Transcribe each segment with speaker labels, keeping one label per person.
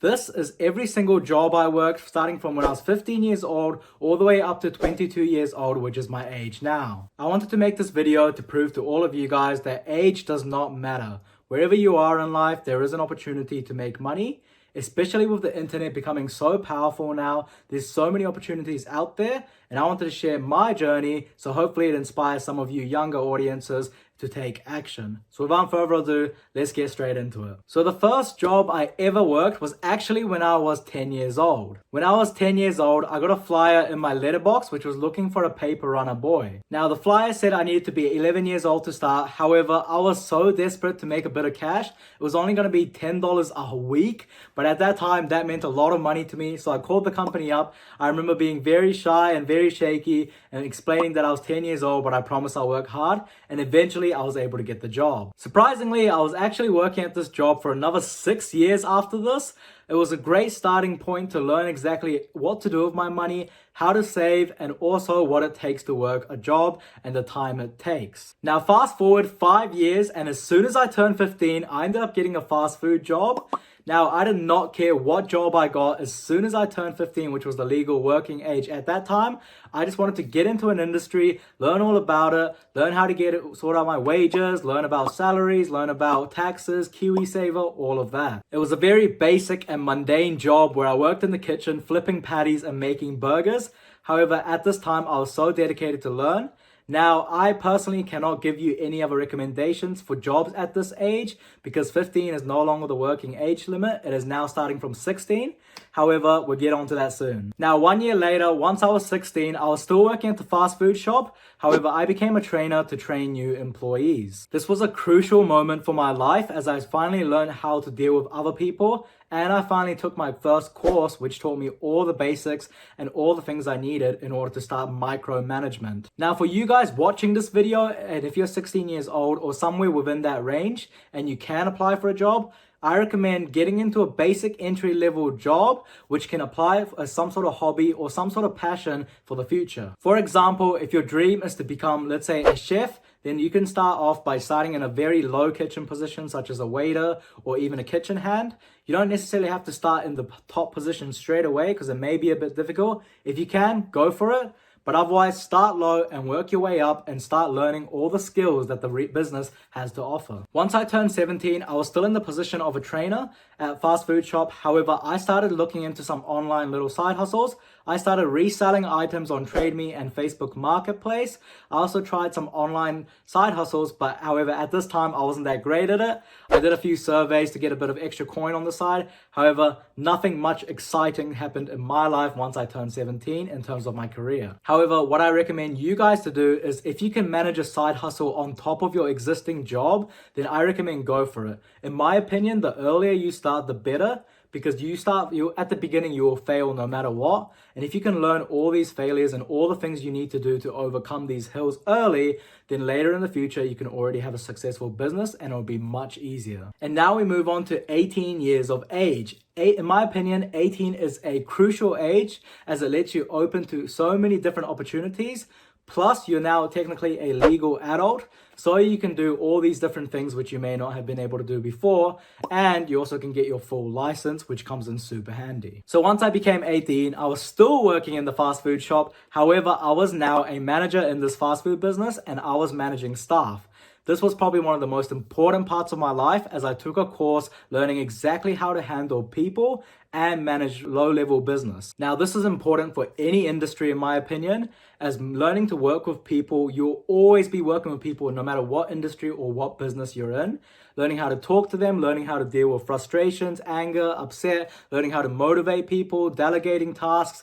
Speaker 1: This is every single job I worked starting from when I was 15 years old all the way up to 22 years old, which is my age now. I wanted to make this video to prove to all of you guys that age does not matter. Wherever you are in life, there is an opportunity to make money. Especially with the internet becoming so powerful now, there's so many opportunities out there, and I wanted to share my journey, so hopefully it inspires some of you younger audiences to take action. So without further ado, let's get straight into it. So the first job I ever worked was actually when I was 10 years old. When I was 10 years old, I got a flyer in my letterbox which was looking for a paper runner boy. Now the flyer said I needed to be 11 years old to start. However, I was so desperate to make a bit of cash. It was only going to be $10 a week, but at that time that meant a lot of money to me. So I called the company up. I remember being very shy and very shaky and explaining that I was 10 years old, but I promised I'll work hard, and eventually I was able to get the job. Surprisingly, I was actually working at this job for another 6 years after this. It was a great starting point to learn exactly what to do with my money, how to save, and also what it takes to work a job and the time it takes. Now fast forward 5 years, and as soon as I turned 15, I ended up getting a fast food job. Now, I did not care what job I got as soon as I turned 15, which was the legal working age at that time. I just wanted to get into an industry, learn all about it, learn how to sort out my wages, learn about salaries, learn about taxes, KiwiSaver, all of that. It was a very basic and mundane job where I worked in the kitchen flipping patties and making burgers. However, at this time, I was so dedicated to learn. Now, I personally cannot give you any other recommendations for jobs at this age because 15 is no longer the working age limit. It is now starting from 16. However, we'll get onto that soon. Now, 1 year later, once I was 16, I was still working at the fast food shop. However, I became a trainer to train new employees. This was a crucial moment for my life as I finally learned how to deal with other people, and I finally took my first course which taught me all the basics and all the things I needed in order to start micromanagement. Now for you guys watching this video, and if you're 16 years old or somewhere within that range and you can apply for a job, I recommend getting into a basic entry-level job which can apply as some sort of hobby or some sort of passion for the future. For example, if your dream is to become, let's say, a chef, then you can start off by starting in a very low kitchen position such as a waiter or even a kitchen hand. You don't necessarily have to start in the top position straight away because it may be a bit difficult. If you can, go for it. But otherwise, start low and work your way up and start learning all the skills that the business has to offer. Once I turned 17, I was still in the position of a trainer at fast food shop. However, I started looking into some online little side hustles. I started reselling items on TradeMe and Facebook Marketplace. I also tried some online side hustles, but however, at this time, I wasn't that great at it. I did a few surveys to get a bit of extra coin on the side. However, nothing much exciting happened in my life once I turned 17 in terms of my career. However, what I recommend you guys to do is if you can manage a side hustle on top of your existing job, then I recommend go for it. In my opinion, the earlier you start, the better. Because at the beginning, you will fail no matter what. And if you can learn all these failures and all the things you need to do to overcome these hills early, then later in the future, you can already have a successful business and it'll be much easier. And now we move on to 18 years of age. In my opinion, 18 is a crucial age as it lets you open to so many different opportunities. Plus, you're now technically a legal adult, so you can do all these different things which you may not have been able to do before, and you also can get your full license, which comes in super handy. So once I became 18, I was still working in the fast food shop. However, I was now a manager in this fast food business, and I was managing staff. This was probably one of the most important parts of my life as I took a course learning exactly how to handle people and manage low-level business. Now, this is important for any industry in my opinion, as learning to work with people, you'll always be working with people no matter what industry or what business you're in. Learning how to talk to them, learning how to deal with frustrations, anger, upset, learning how to motivate people, delegating tasks,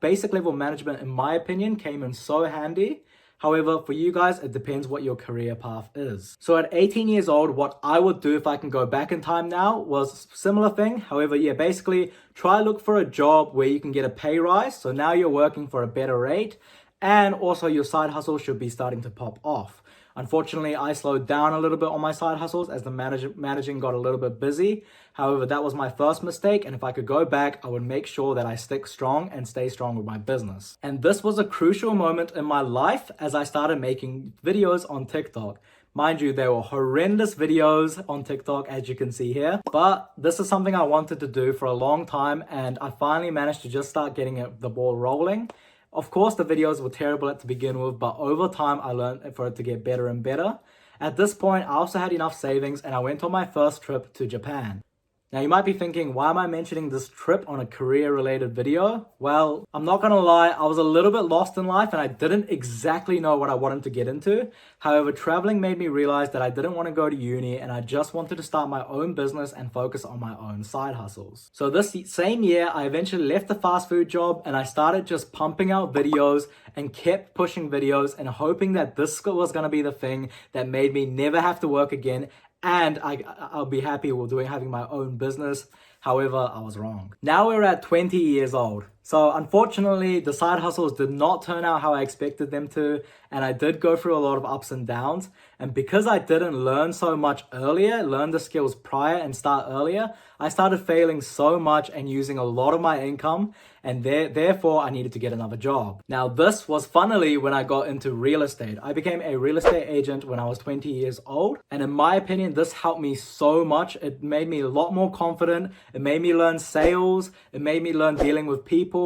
Speaker 1: basic level management, in my opinion, came in so handy. However, for you guys, it depends what your career path is. So at 18 years old, what I would do if I can go back in time now was a similar thing. However, yeah, basically try look for a job where you can get a pay rise. So now you're working for a better rate, and also your side hustle should be starting to pop off. Unfortunately, I slowed down a little bit on my side hustles as the managing got a little bit busy. However, that was my first mistake, and if I could go back, I would make sure that I stick strong and stay strong with my business. And this was a crucial moment in my life as I started making videos on TikTok. Mind you, they were horrendous videos on TikTok, as you can see here. But this is something I wanted to do for a long time, and I finally managed to just start getting the ball rolling. Of course, the videos were terrible to begin with, but over time, I learned for it to get better and better. At this point, I also had enough savings, and I went on my first trip to Japan. Now you might be thinking, why am I mentioning this trip on a career-related video? Well, I'm not gonna lie, I was a little bit lost in life and I didn't exactly know what I wanted to get into. However, traveling made me realize that I didn't want to go to uni and I just wanted to start my own business and focus on my own side hustles. So this same year, I eventually left the fast food job and I started just pumping out videos and kept pushing videos and hoping that this was gonna be the thing that made me never have to work again, and I'll be happy with having my own business. However, I was wrong. Now we're at 20 years old. So unfortunately, the side hustles did not turn out how I expected them to, and I did go through a lot of ups and downs. And because I didn't learn so much earlier, learn the skills prior and start earlier, I started failing so much and using a lot of my income, and therefore I needed to get another job. Now this was funnily when I got into real estate. I became a real estate agent when I was 20 years old, and in my opinion, this helped me so much. It made me a lot more confident. It made me learn sales. It made me learn dealing with people.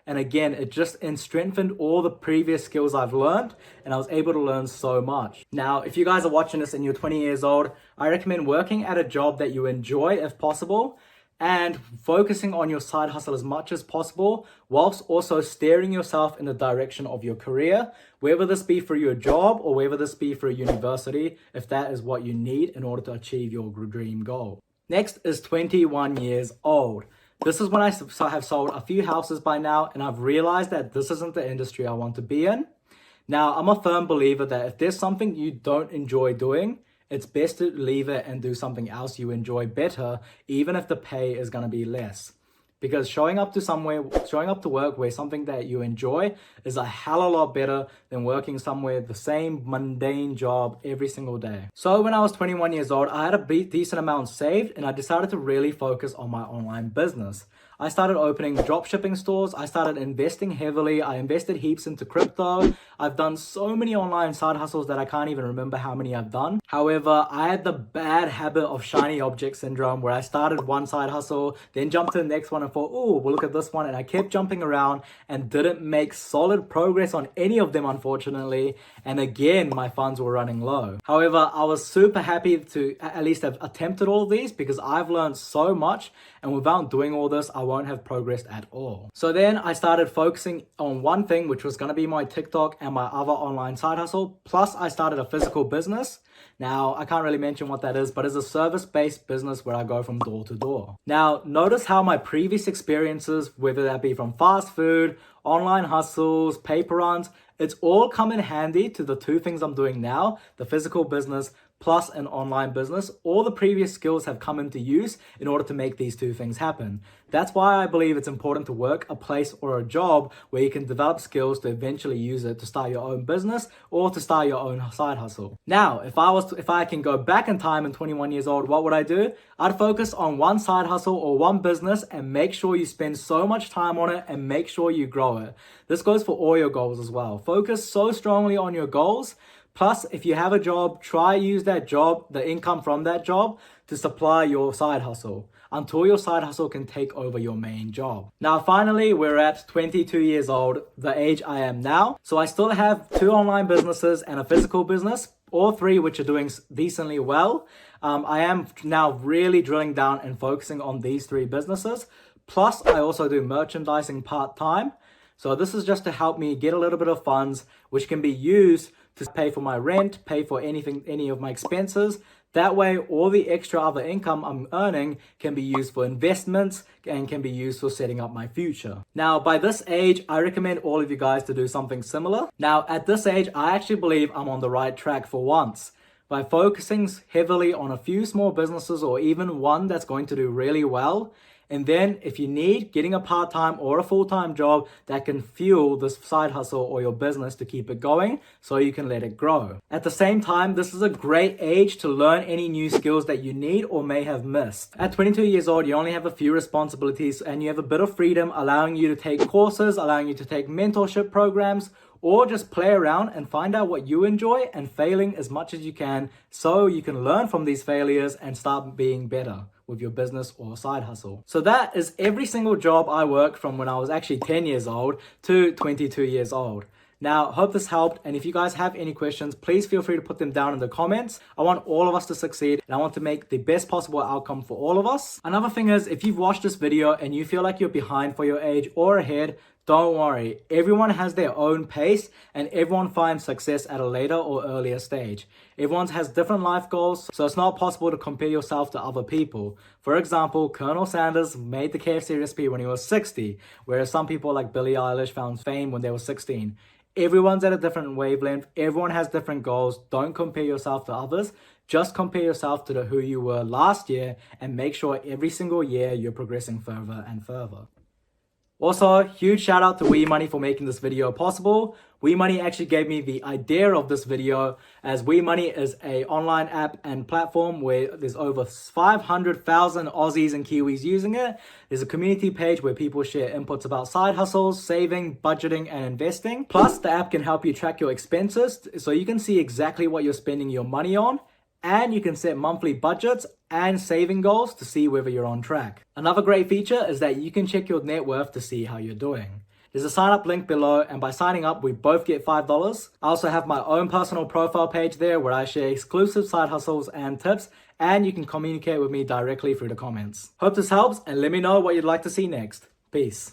Speaker 1: And again, it just strengthened all the previous skills I've learned, and I was able to learn so much. Now, if you guys are watching this and you're 20 years old, I recommend working at a job that you enjoy if possible, and focusing on your side hustle as much as possible, whilst also steering yourself in the direction of your career, whether this be for your job or whether this be for a university, if that is what you need in order to achieve your dream goal. Next is 21 years old. This is when I have sold a few houses by now, and I've realized that this isn't the industry I want to be in. Now, I'm a firm believer that if there's something you don't enjoy doing, it's best to leave it and do something else you enjoy better, even if the pay is going to be less. Because showing up to work where something that you enjoy is a hell of a lot better than working somewhere the same mundane job every single day. So when I was 21 years old, I had a decent amount saved, and I decided to really focus on my online business. I started opening dropshipping stores. I started investing heavily. I invested heaps into crypto. I've done so many online side hustles that I can't even remember how many I've done. However, I had the bad habit of shiny object syndrome, where I started one side hustle, then jumped to the next one and thought, oh, well, look at this one. And I kept jumping around and didn't make solid progress on any of them, unfortunately. And again, my funds were running low. However, I was super happy to at least have attempted all of these, because I've learned so much, and without doing all this, I won't have progressed at all. So then I started focusing on one thing, which was going to be my TikTok and my other online side hustle. Plus I started a physical business. Now, I can't really mention what that is, but it's a service-based business where I go from door to door. Now, notice how my previous experiences, whether that be from fast food, online hustles, paper runs, it's all come in handy to the two things I'm doing now, the physical business plus an online business. All the previous skills have come into use in order to make these two things happen. That's why I believe it's important to work a place or a job where you can develop skills to eventually use it to start your own business or to start your own side hustle. Now, if I can go back in time and 21 years old, what would I do? I'd focus on one side hustle or one business and make sure you spend so much time on it and make sure you grow it. This goes for all your goals as well. Focus so strongly on your goals. Plus, if you have a job, try use that job, the income from that job, to supply your side hustle until your side hustle can take over your main job. Now, finally, we're at 22 years old, the age I am now. So I still have 2 online businesses and a physical business, all 3 which are doing decently well. I am now really drilling down and focusing on these 3 businesses. Plus, I also do merchandising part-time. So this is just to help me get a little bit of funds, which can be used to pay for my rent, pay for any of my expenses. That way, all the extra other income I'm earning can be used for investments and can be used for setting up my future. Now, by this age, I recommend all of you guys to do something similar. Now, at this age, I actually believe I'm on the right track for once. By focusing heavily on a few small businesses or even one that's going to do really well, and then if you need, getting a part-time or a full-time job that can fuel this side hustle or your business to keep it going so you can let it grow. At the same time, this is a great age to learn any new skills that you need or may have missed. At 22 years old, you only have a few responsibilities and you have a bit of freedom, allowing you to take courses, allowing you to take mentorship programs, or just play around and find out what you enjoy and failing as much as you can so you can learn from these failures and start being better with your business or side hustle. So that is every single job I worked from when I was actually 10 years old to 22 years old. Now, hope this helped, and if you guys have any questions, please feel free to put them down in the comments. I want all of us to succeed, and I want to make the best possible outcome for all of us. Another thing is, if you've watched this video and you feel like you're behind for your age or ahead, don't worry. Everyone has their own pace, and everyone finds success at a later or earlier stage. Everyone has different life goals, so it's not possible to compare yourself to other people. For example, Colonel Sanders made the KFC recipe when he was 60, whereas some people like Billie Eilish found fame when they were 16. Everyone's at a different wavelength. Everyone has different goals. Don't compare yourself to others. Just compare yourself to who you were last year and make sure every single year you're progressing further and further. Also, huge shout out to WeMoney for making this video possible. WeMoney actually gave me the idea of this video, as WeMoney is an online app and platform where there's over 500,000 Aussies and Kiwis using it. There's a community page where people share inputs about side hustles, saving, budgeting, and investing. Plus, the app can help you track your expenses so you can see exactly what you're spending your money on. And you can set monthly budgets and saving goals to see whether you're on track. Another great feature is that you can check your net worth to see how you're doing. There's a sign up link below, and by signing up, we both get $5. I also have my own personal profile page there where I share exclusive side hustles and tips, and you can communicate with me directly through the comments. Hope this helps, and let me know what you'd like to see next. Peace.